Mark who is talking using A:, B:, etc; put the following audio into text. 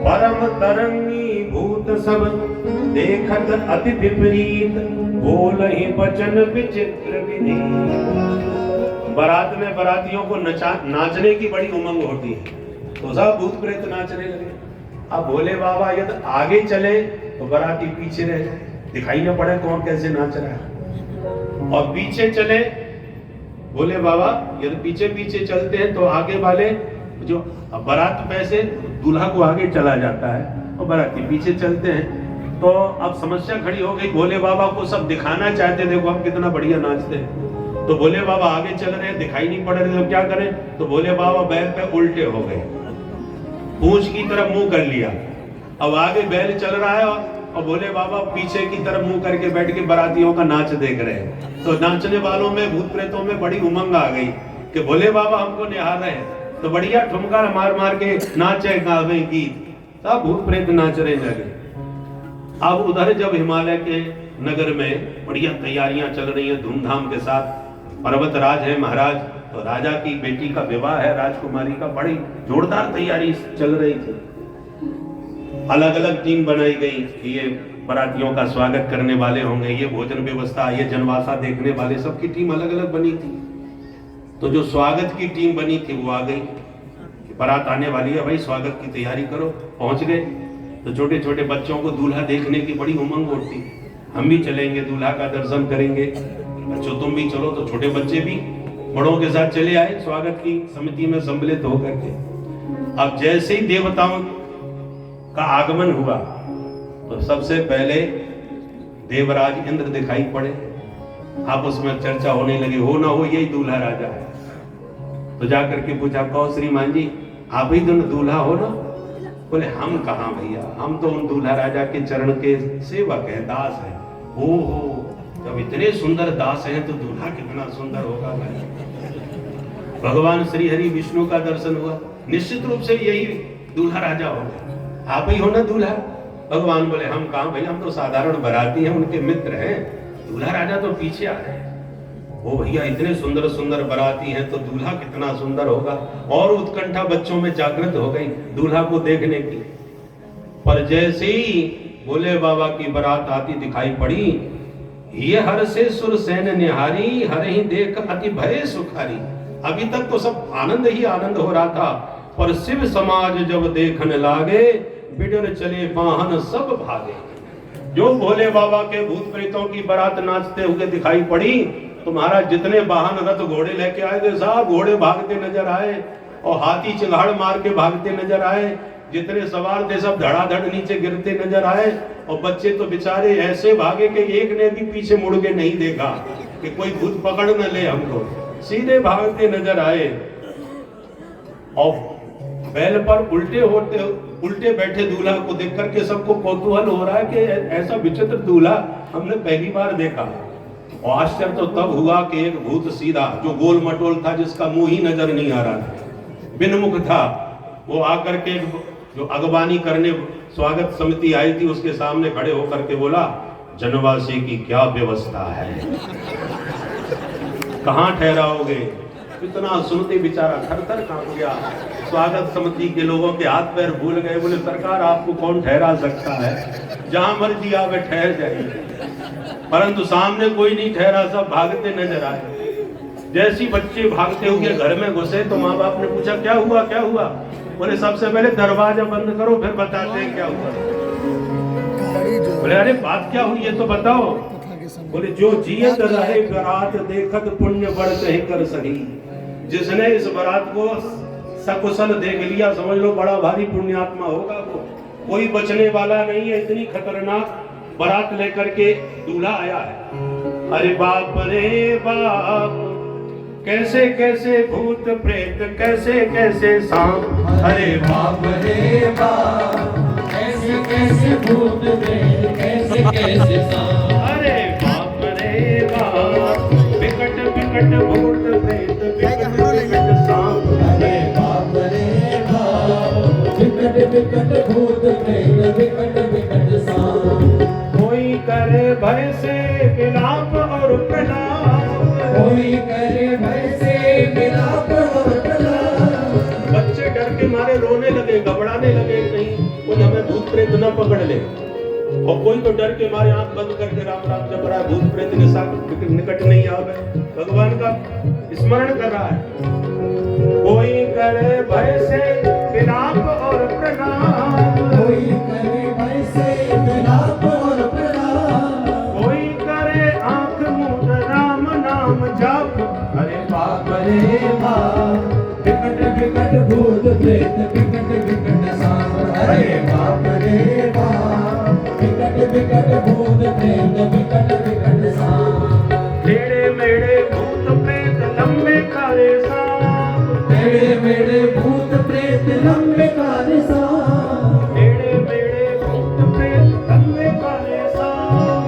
A: परम तरंगी भूत सब देखत अति विपरीत, बोलहि वचन विचित्र विधि। बारात में बारातियों को नाचने की बड़ी उमंग होती है, तो सब भूत प्रेत नाचने लगे। अब भोले बाबा यदि आगे चले तो बाराती पीछे रह जाए, दिखाई न पड़े कौन कैसे नाच रहा है। और पीछे चले भोले बाबा यदि पीछे पीछे चलते हैं तो आगे वाले जो बारात पैसे दूल्हा को आगे चला जाता है और बाराती पीछे चलते हैं। तो अब समस्या खड़ी हो गई, भोले बाबा को सब दिखाना चाहते, देखो हम कितना बढ़िया नाचते हैं। तो भोले बाबा आगे चल रहे हैं, दिखाई नहीं पड़ रहे, तो क्या करें? तो भोले बाबा बैल पे उल्टे हो गए, पूंछ की तरफ मुंह कर लिया। अब आगे बैल चल रहा है और भोले बाबा पीछे की तरफ मुंह करके बैठ के बारातियों का नाच देख रहे हैं। तो नाचने वालों में, भूत प्रेतों में बड़ी उमंग आ गई कि भोले बाबा हमको निहार रहे हैं, तो बढ़िया ठुमका मार मार के नाचे गावे गीत, सब भूत प्रेत नाचने लगे। अब उधर जब हिमालय के नगर में बढ़िया तैयारियां चल रही हैं धूमधाम के साथ, पर्वत राज है महाराज, तो राजा की बेटी का विवाह है राजकुमारी का, बड़ी जोरदार तैयारी चल रही थी। अलग अलग टीम बनाई गई कि ये बारातियों का स्वागत करने वाले होंगे, ये भोजन व्यवस्था, ये जनवासा देखने वाले, सबकी टीम अलग अलग बनी थी। तो जो स्वागत की टीम बनी थी वो आ गई, बारात आने वाली है भाई, स्वागत की तैयारी करो। पहुंच गए तो छोटे छोटे बच्चों को दूल्हा देखने की बड़ी उमंग होती, हम भी चलेंगे, दूल्हा का दर्शन करेंगे। बच्चों तुम भी चलो, तो छोटे बच्चे भी बड़ों के साथ चले आए स्वागत की समिति में सम्मिलित होकर के। अब जैसे ही देवताओं का आगमन हुआ तो सबसे पहले देवराज इंद्र दिखाई पड़े। आपस में चर्चा होने लगी, हो ना हो यही दूल्हा राजा है। तो जाकर के पूछा, कहो श्रीमान जी आप ही तो दूल्हा हो ना? बोले हम कहाँ भैया, हम तो उन दूल्हा राजा के चरण के सेवक हैं, दास हैं। हो जब इतने सुंदर दास हैं तो दूल्हा कितना सुंदर होगा भाई। भगवान श्री हरि विष्णु का दर्शन हुआ, निश्चित रूप से यही दूल्हा राजा होगा, आप ही हो ना दूल्हा? भगवान बोले हम कहाँ भैया, हम तो साधारण बाराती हैं, उनके मित्र हैं, दूल्हा राजा तो पीछे आ रहे हैं। ओ भैया इतने सुंदर सुंदर बाराती हैं तो दूल्हा कितना सुंदर होगा। और उत्कंठा बच्चों में जागृत हो गई दूल्हा को देखने की। पर जैसे ही भोले बाबा की बारात आती दिखाई पड़ी, ये हर से सुर सैन निहारी, हर ही देख अति भय सुखारी। अभी तक तो सब आनंद ही आनंद हो रहा था, पर शिव समाज जब देखने लागे, बिडर चले वाहन सब भागे। जो भोले बाबा के भूत प्रेतों की बारात नाचते हुए दिखाई पड़ी, तो महाराज जितने वाहन रथ घोड़े लेके आए थे सब घोड़े भागते नजर आए, और हाथी चिल्हाड़ मार के भागते नजर आए। जितने सवार थे सब धड़ाधड़ नीचे गिरते नजर आए, और बच्चे तो बेचारे ऐसे भागे कि एक ने भी पीछे मुड़ के नहीं देखा कि कोई भूत पकड़ न ले हमको, सीधे भागते नजर आए। और बैल पर उल्टे बैठे दूल्हा को देख करके सबको कौतूहल हो रहा है कि ऐसा विचित्र दूल्हा हमने पहली बार देखा। और आश्चर्य तो तब हुआ कि एक भूत सीधा जो गोल मटोल था, जिसका मुंह ही नजर नहीं आ रहा था, बिनमुख था, वो आकर के जो अगवानी करने स्वागत समिति आई थी उसके सामने खड़े होकर के बोला, जनवासी की क्या व्यवस्था है, कहाँ ठहराओगे? इतना सुनते बेचारा थर-थर कांप गया। स्वागत समिति के लोगों के हाथ पैर भूल गए, बोले सरकार आपको कौन ठहरा सकता है, जहां मर्जी आवे ठहर जाइए। परंतु सामने कोई नहीं ठहरा, सब भागते नजर आए। जैसी बच्चे भागते हुए घर में घुसे तो माँ बाप ने पूछा क्या हुआ क्या हुआ? बोले सबसे पहले दरवाजा बंद करो फिर बताते हैं क्या हुआ। बोले अरे बात क्या हुई ये तो बताओ। बोले जो जियत रहे बारात देखत पुण्य बढ़ कहीं कर सही। जिसने इस बारात को सकुशल देख लिया, समझ लो बड़ा भारी पुण्यात्मा होगा वो, कोई बचने वाला नहीं है। इतनी खतरनाक बारात लेकर के दूल्हा आया है। अरे बाप रे बाप, कैसे कैसे भूत प्रेत, कैसे कैसे सांप। अरे बाप रे बाप,
B: कैसे कैसे भूत प्रेत, कैसे कैसे सांप।
A: अरे बाप रे बाप, विकट विकट भूत प्रेत, विकट विकट सांप।
B: अरे बाप रे बाप, विकट विकट भूत प्रेत, विकट विकट सांप।
A: कोई करे भय से विलाप और प्रलाप,
B: कोई करे भय से विलाप और प्रलाप।
A: बच्चे डर के मारे रोने लगे, घबराने लगे, कहीं न पकड़ ले। और कोई तो डर के मारे आंख बंद करके राम राम जप रहा है, भूत प्रेत के साथ निकट नहीं आवे, भगवान का स्मरण कर रहा है। कोई करे भय से विलाप और प्रणाम,
B: कोई करे भय से विलाप और प्रणाम,
A: कोई करे आंख मूंद राम नाम जाप। अरे
B: बाप रे बाप, विकट विकट भूत प्रेत विकट विकट सांप। अरे बाप रे बाप, विकट विकट भूत प्रेत विकट विकट सांप।
A: टेढ़े मेढ़े भूत प्रेत लंबे काले सांप,
B: मेरे मेरे भूत प्रेत लंबे काले सांप,
A: टेढ़े मेढ़े भूत प्रेत लंबे काले सांप।